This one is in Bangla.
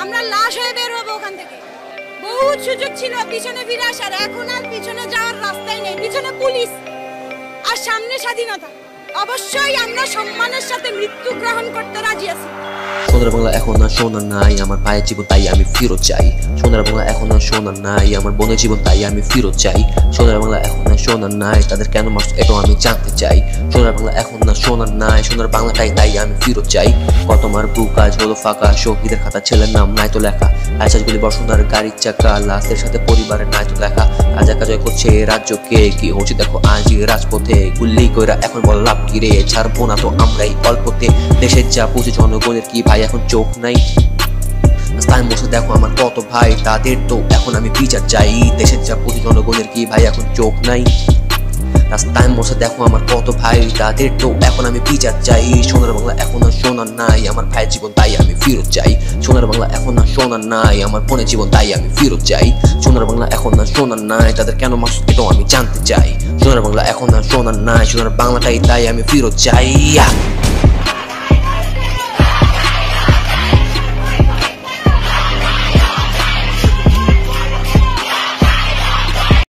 আমরা লাশ হয়ে বের হবো ওখান থেকে। বহুত সুযোগ ছিল পিছনে ফিরে আসার, এখন আর পিছনে যাওয়ার রাস্তাই নেই। পিছনে পুলিশ আর সামনে স্বাধীনতা। অবশ্যই আমরা সম্মানের সাথে মৃত্যু গ্রহণ করতে রাজি আছি। সোনার বাংলা এখন আর সোনার নাই, আমার ভাইয়ের জীবন তাই আমি ফিরত চাই। সোনার বাংলা এখন আর সোনার নাই, আমার বোনের জীবন তাই আমি ফিরত চাই। সোনার বাংলা এখন আর সোনার নাই, তাদের কেন মারছো এটাও আমি জানতে চাই। সোনার বাংলা এখন আর সোনার নাই, সোনার বাংলাটাই তাই আমি ফিরত চাই। কত মার বুক কাজ হলো ফাঁকা, শহীদের খাতা ছেলের নাম নাই তো লেখা। আইসাজগুলি বর্ষণার গাড়ির চাকা, লাশের সাথে পরিবারের নাই তো দেখা। রাজা কাজয় করছে রাজ্যকে, কি হচ্ছে দেখো আজই রাজপথে। গুল্লি কইরা এখন বল লাভ কি রে, ছাড়বো না তো আমরাই অল্পতে। দেশের যা পুঁজি জনগণের কি ভাই এখন চোখ নাই? রাস্তায় বসে দেখো আমার কত ভাই, তাদের তো এখন আমি বিচার চাই। দেশের যা পুঁজি জনগণের কি ভাই এখন চোখ নাই? রাস্তায় বসে দেখো আমার কত ভাই, তাদের তো এখন আমি বিচার চাই। সোনার বাংলা এখন আর সোনার নাই, আমার ভাইয়ের জীবন তাই আমি ফিরত চাই। সোনার বাংলা এখন আর সোনার নাই, আমার বোনের জীবন তাই আমি ফিরত চাই। সোনার বাংলা এখন আর সোনার নাই, তাদের কেন মারছো এটাও আমি জানতে চাই। সোনার বাংলা এখন আর সোনার নাই, সোনার বাংলাটাই তাই আমি ফিরত চাই।